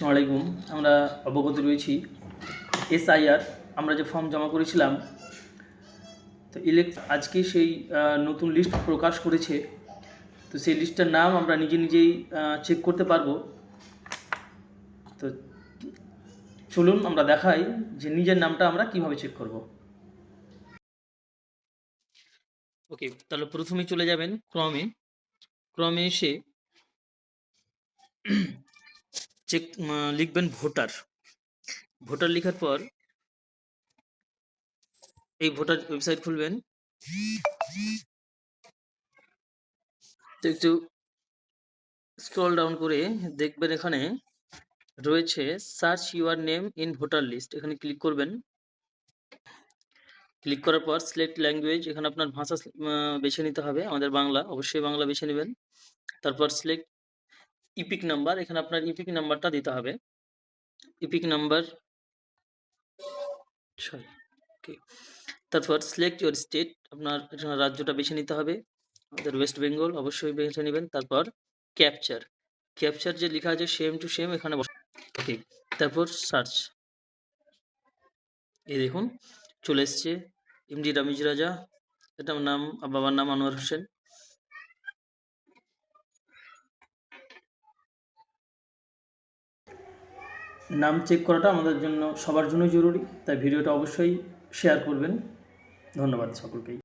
আসসালামু আলাইকুম। আমরা অবগত রয়েছি এসআইআর আমরা যে ফর্ম জমা করেছিলাম, তো আজকে সেই নতুন লিস্ট প্রকাশ করেছে। তো সেই লিস্টের নাম আমরা নিজেই চেক করতে পারবো। তো চলুন আমরা দেখাই যে নিজের নামটা আমরা কিভাবে চেক করব। ওকে, তাহলে প্রথমে চলে যাবেন ক্রমে এসে চেক লিখবেন ভোটার লেখার পর এই ভোটার ওয়েবসাইট খুলবেন। তো একটু স্ক্রল ডাউন করে দেখবেন এখানে রয়েছে search your name in voter list, এখানে ক্লিক করবেন। ক্লিক করার পর সিলেক্ট ল্যাঙ্গুয়েজ, এখানে আপনার ভাষা বেছে নিতে হবে। আমাদের বাংলা, অবশ্যই বাংলা বেছে নেবেন। তারপর সিলেক্ট ইপিক নাম্বার, এখানে আপনার ইপিক নাম্বারটা দিতে হবে। Epic number okay. তারপর সিলেক্ট ইউর স্টেট, আপনার রাজ্যটা বেছে নিতে হবে। আমাদের ওয়েস্ট বেঙ্গল, অবশ্যই বেছে নেবেন। তারপর ক্যাপচার যে লেখা আছে সেম টু সেম এখানে ওকে। তারপর সার্চ, এই দেখুন চলে এসছে এমডি রামিজ রাজা, এটা নাম, বাবার নাম আনোয়ার হোসেন। নাম চেক করাটা আমাদের জন্য সবার জন্যই জরুরি, তাই ভিডিওটা অবশ্যই শেয়ার করবেন। ধন্যবাদ সকলকেই।